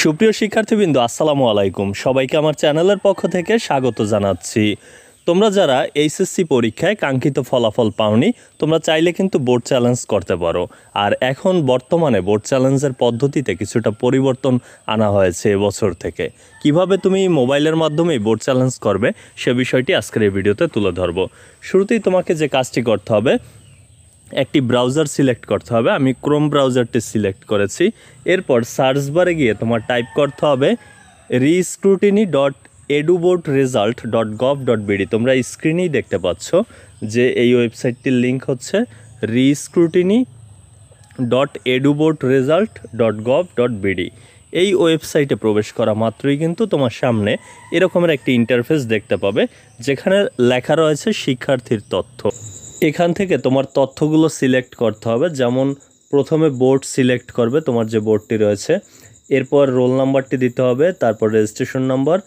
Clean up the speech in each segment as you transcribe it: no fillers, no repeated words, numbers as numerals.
সুপ্রিয় শিক্ষার্থীবৃন্দ, আসসালামু আলাইকুম। সবাইকে আমার চ্যানেলের পক্ষ থেকে স্বাগত জানাচ্ছি। তোমরা যারা এইচএসসি পরীক্ষায় কাঙ্ক্ষিত ফলাফল পাওনি, তোমরা চাইলে কিন্তু বোর্ড চ্যালেঞ্জ করতে পারো। আর এখন বর্তমানে বোর্ড চ্যালেঞ্জের পদ্ধতিতে কিছুটা পরিবর্তন আনা হয়েছে এবছর থেকে। কিভাবে তুমি মোবাইলের মাধ্যমে বোর্ড চ্যালেঞ্জ করবে সে বিষয়টি আজকের এই ভিডিওতে তুলে ধরবো। শুরুতেই তোমাকে যে কাজটি করতে হবে, একটি ব্রাউজার সিলেক্ট করতে হবে। আমি ক্রোম ব্রাউজারটি সিলেক্ট করেছি। এরপর সার্চ বারে গিয়ে তোমার টাইপ করতে হবে rescrutiny.eduboardresult.gov.bd। তোমরা স্ক্রিনেই দেখতে পাচ্ছ যে এই ওয়েবসাইটটির লিঙ্ক হচ্ছে rescrutiny.eduboardresult.gov.bd। এই ওয়েবসাইটে প্রবেশ করা মাত্রই কিন্তু তোমার সামনে এরকমের একটি ইন্টারফেস দেখতে পাবে, যেখানে লেখা রয়েছে শিক্ষার্থীর তথ্য। এখান থেকে তোমার তথ্যগুলো সিলেক্ট করতে হবে। যেমন প্রথমে বোর্ড সিলেক্ট করবে, তোমার যে বোর্ডটি রয়েছে, এরপর রোল নাম্বারটি দিতে হবে, তারপর রেজিস্ট্রেশন নম্বর,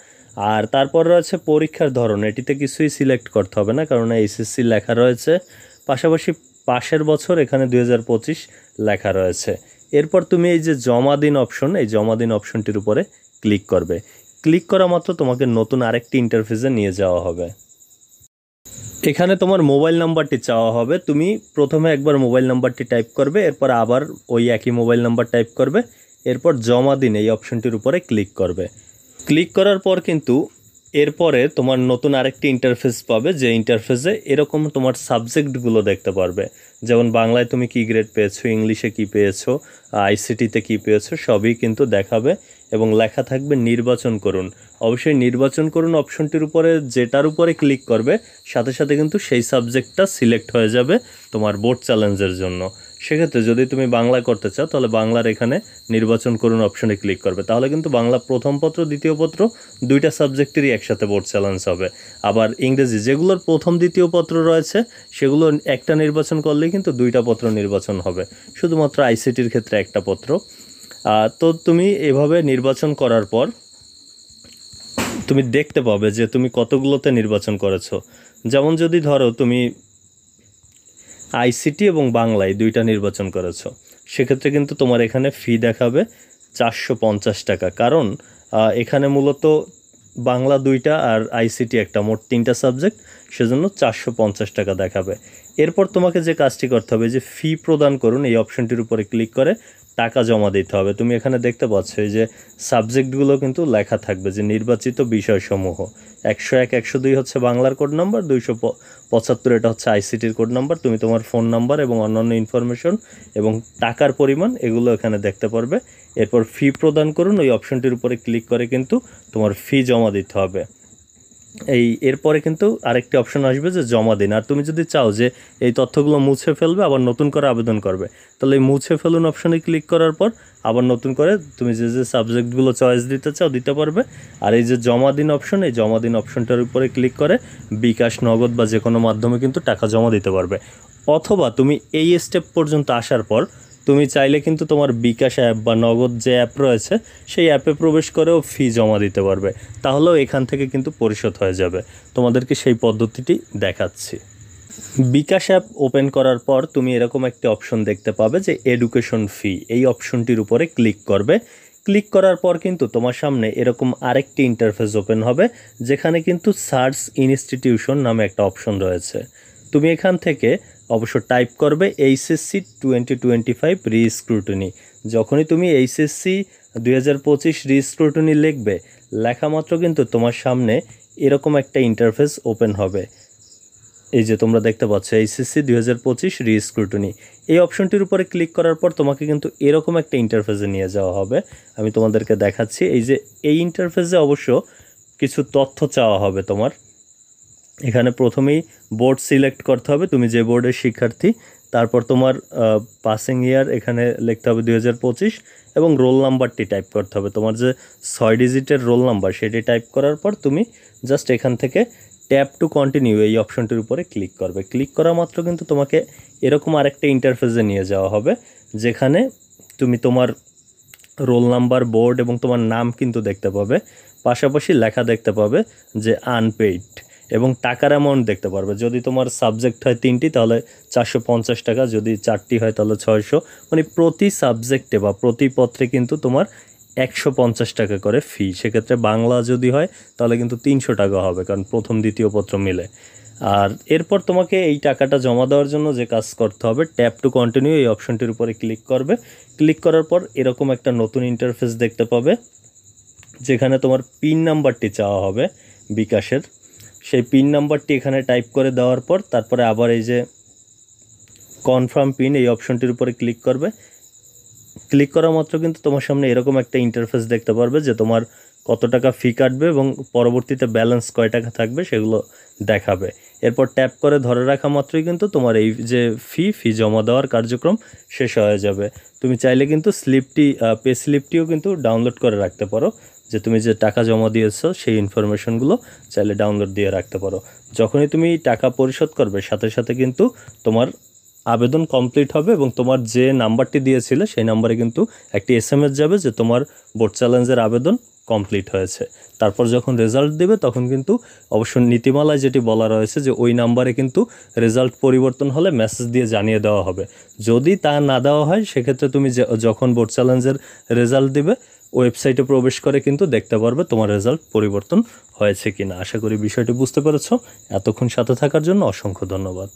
আর তারপর রয়েছে পরীক্ষার ধরন। এটিতে কিছুই সিলেক্ট করতে হবে না, কারণ এইচএসসি লেখা রয়েছে। পাশাপাশি পাশের বছর এখানে 2025 লেখা রয়েছে। এরপর তুমি এই যে জমা দিন অপশন, এই জমা দিন অপশনটির উপরে ক্লিক করবে। ক্লিক করা মাত্র তোমাকে নতুন আরেকটি ইন্টারফেসে নিয়ে যাওয়া হবে। এখানে তোমার মোবাইল নাম্বারটি চাওয়া হবে। তুমি প্রথমে একবার মোবাইল নাম্বারটি টাইপ করবে, এরপর আবার ওই একই মোবাইল নাম্বার টাইপ করবে, এরপর জমা দিন এই অপশনটির উপরে ক্লিক করবে। ক্লিক করার পর কিন্তু এরপরে তোমার নতুন আরেকটি ইন্টারফেস পাবে, যে ইন্টারফেসে এরকম তোমার সাবজেক্টগুলো দেখতে পারবে। যেমন বাংলায় তুমি কি গ্রেড পেয়েছো, ইংলিশে কি পেয়েছো, আইসিটিতে কি পেয়েছো, সবই কিন্তু দেখাবে এবং লেখা থাকবে নির্বাচন করুন। অবশ্যই নির্বাচন করুন অপশনটির উপরে, যেটার উপরে ক্লিক করবে সাথে সাথে কিন্তু সেই সাবজেক্টটা সিলেক্ট হয়ে যাবে তোমার বোর্ড চ্যালেঞ্জের জন্য। সেক্ষেত্রে যদি তুমি বাংলা করতে চাও, তাহলে বাংলার এখানে নির্বাচন করুন অপশনে ক্লিক করবে। তাহলে কিন্তু বাংলা প্রথম পত্র দ্বিতীয় পত্র দুইটা সাবজেক্টেরই একসাথে বোর্ড চ্যালেঞ্জ হবে। আবার ইংরেজি যেগুলোর প্রথম দ্বিতীয় পত্র রয়েছে, সেগুলো একটা নির্বাচন করলেই কিন্তু দুইটা পত্র নির্বাচন হবে, শুধুমাত্র আইসিটির ক্ষেত্রে একটা পত্র। তো তুমি এভাবে নির্বাচন করার পর তুমি দেখতে পাবে যে তুমি কতগুলোতে নির্বাচন করেছো। যেমন যদি ধরো তুমি আইসিটি এবং বাংলায় দুইটা নির্বাচন করেছো, সেক্ষেত্রে কিন্তু তোমার এখানে ফি দেখাবে 450 টাকা। কারণ এখানে মূলত বাংলা দুইটা আর আইসিটি একটা, মোট 3টা সাবজেক্ট, সেজন্য 450 টাকা দেখাবে। এরপর তোমাকে যে কাজটি করতে হবে, যে ফি প্রদান করুন এই অপশনটির উপরে ক্লিক করে টাকা জমা দিতে হবে। তুমি এখানে দেখতে পাচ্ছ এই যে সাবজেক্টগুলো কিন্তু লেখা থাকবে, যে নির্বাচিত বিষয়সমূহ 101 102 হচ্ছে বাংলার কোড নাম্বার, 275 এটা হচ্ছে আইসিটির কোড নাম্বার। তুমি তোমার ফোন নাম্বার এবং অন্যান্য ইনফরমেশন এবং টাকার পরিমাণ এগুলো এখানে দেখতে পারবে। এরপর ফি প্রদান করুন ওই অপশনটির উপরে ক্লিক করে কিন্তু তোমার ফি জমা দিতে হবে। এরপরে কিন্তু আরেকটি অপশন আসবে যে জমা দিন। আর তুমি যদি চাও যে এই তথ্যগুলো মুছে ফেলবে, আবার নতুন করে আবেদন করবে, তাহলে এই মুছে ফেলুন অপশনে ক্লিক করার পর আবার নতুন করে তুমি যে যে সাবজেক্টগুলো চয়েস দিতে চাও দিতে পারবে। আর এই যে জমা দিন অপশন, এই জমা দিন অপশনটার উপরে ক্লিক করে বিকাশ, নগদ বা যে কোনো মাধ্যমে কিন্তু টাকা জমা দিতে পারবে। অথবা তুমি এই স্টেপ পর্যন্ত আসার পর তুমি চাইলে কিন্তু তোমার বিকাশ অ্যাপ বা নগদ যে অ্যাপ রয়েছে সেই অ্যাপে প্রবেশ করেও ফি জমা দিতে পারবে। তাহলেও এখান থেকে কিন্তু পরিশোধ হয়ে যাবে। তোমাদেরকে সেই পদ্ধতিটি দেখাচ্ছি। বিকাশ অ্যাপ ওপেন করার পর তুমি এরকম একটি অপশন দেখতে পাবে যে এডুকেশন ফি, এই অপশনটির উপরে ক্লিক করবে। ক্লিক করার পর কিন্তু তোমার সামনে এরকম আরেকটি ইন্টারফেস ওপেন হবে, যেখানে কিন্তু সার্চ ইনস্টিটিউশন নামে একটা অপশন রয়েছে। তুমি এখান থেকে অবশ্য টাইপ করবে এইচএসসি 2025 রিস্ক্রুটনি। যখনই তুমি এইচএসসি 2025 রিস্ক্রুটনি লিখবে, লেখা মাত্র কিন্তু তোমার সামনে এরকম একটা ইন্টারফেস ওপেন হবে। এই যে তোমরা দেখতে পাচ্ছ এইচএসসি 2025 রিস্ক্রুটনি, এই অপশনটির উপরে ক্লিক করার পর তোমাকে কিন্তু এরকম একটা ইন্টারফেসে নিয়ে যাওয়া হবে। আমি তোমাদেরকে দেখাচ্ছি। এই যে এই ইন্টারফেসে অবশ্য কিছু তথ্য চাওয়া হবে তোমার। এখানে প্রথমেই বোর্ড সিলেক্ট করতে হবে, তুমি যে বোর্ডের শিক্ষার্থী। তারপর তোমার পাসিং ইয়ার এখানে লিখতে হবে 2025 এবং রোল নাম্বারটি টাইপ করতে হবে। তোমার যে 6 ডিজিটের রোল নাম্বার সেটি টাইপ করার পর তুমি জাস্ট এখান থেকে ট্যাপ টু কন্টিনিউ এই অপশনটির উপরে ক্লিক করবে। ক্লিক করা মাত্র কিন্তু তোমাকে এরকম আরেকটা ইন্টারফেসে নিয়ে যাওয়া হবে, যেখানে তুমি তোমার রোল নাম্বার, বোর্ড এবং তোমার নাম কিন্তু দেখতে পাবে। পাশাপাশি লেখা দেখতে পাবে যে আনপেইড এবং টাকার অ্যামাউন্ট দেখতে পারবে। যদি তোমার সাবজেক্ট হয় 3টি তাহলে 450 টাকা, যদি 4টি হয় তাহলে 600। মানে প্রতি সাবজেক্টে বা প্রতি পত্রে কিন্তু তোমার 150 টাকা করে ফি। সেক্ষেত্রে বাংলা যদি হয় তাহলে কিন্তু 300 টাকা হবে, কারণ প্রথম দ্বিতীয় পত্র মিলে। আর এরপর তোমাকে এই টাকাটা জমা দেওয়ার জন্য যে কাজ করতে হবে, ট্যাপ টু কন্টিনিউ এই অপশনটির উপরে ক্লিক করবে। ক্লিক করার পর এরকম একটা নতুন ইন্টারফেস দেখতে পাবে, যেখানে তোমার পিন নাম্বারটি চাওয়া হবে বিকাশের। সেই পিন নাম্বারটি এখানে টাইপ করে দেওয়ার পর তারপরে আবার এই যে কনফার্ম পিন এই অপশনটির উপরে ক্লিক করবে। ক্লিক করা মাত্র কিন্তু তোমার সামনে এরকম একটা ইন্টারফেস দেখতে পারবে, যে তোমার কত টাকা ফি কাটবে এবং পরবর্তীতে ব্যালেন্স কয় টাকা থাকবে সেগুলো দেখাবে। এরপর ট্যাপ করে ধরে রাখা মাত্রই কিন্তু তোমার এই যে ফি জমা দেওয়ার কার্যক্রম শেষ হয়ে যাবে। তুমি চাইলে কিন্তু পে স্লিপটিও কিন্তু ডাউনলোড করে রাখতে পারো, যে তুমি যে টাকা জমা দিয়েছো সেই ইনফরমেশনগুলো চাইলে ডাউনলোড দিয়ে রাখতে পারো। যখনই তুমি টাকা পরিশোধ করবে সাথে সাথে কিন্তু তোমার আবেদন কমপ্লিট হবে এবং তোমার যে নাম্বারটি দিয়েছিলে সেই নাম্বারে কিন্তু একটি SMS যাবে যে তোমার বোর্ড চ্যালেঞ্জের আবেদন কমপ্লিট হয়েছে। তারপর যখন রেজাল্ট দেবে তখন কিন্তু অবশ্য নীতিমালায় যেটি বলা রয়েছে যে ওই নাম্বারে কিন্তু রেজাল্ট পরিবর্তন হলে মেসেজ দিয়ে জানিয়ে দেওয়া হবে। যদি তা না দেওয়া হয় সেক্ষেত্রে তুমি যখন বোর্ড চ্যালেঞ্জের রেজাল্ট দেবে ওয়েবসাইটে প্রবেশ করে কিন্তু দেখতে পারবে তোমার রেজাল্ট পরিবর্তন হয়েছে কিনা। আশা করি বিষয়টি বুঝতে পেরেছো। এতক্ষণ সাথে থাকার জন্য অসংখ্য ধন্যবাদ।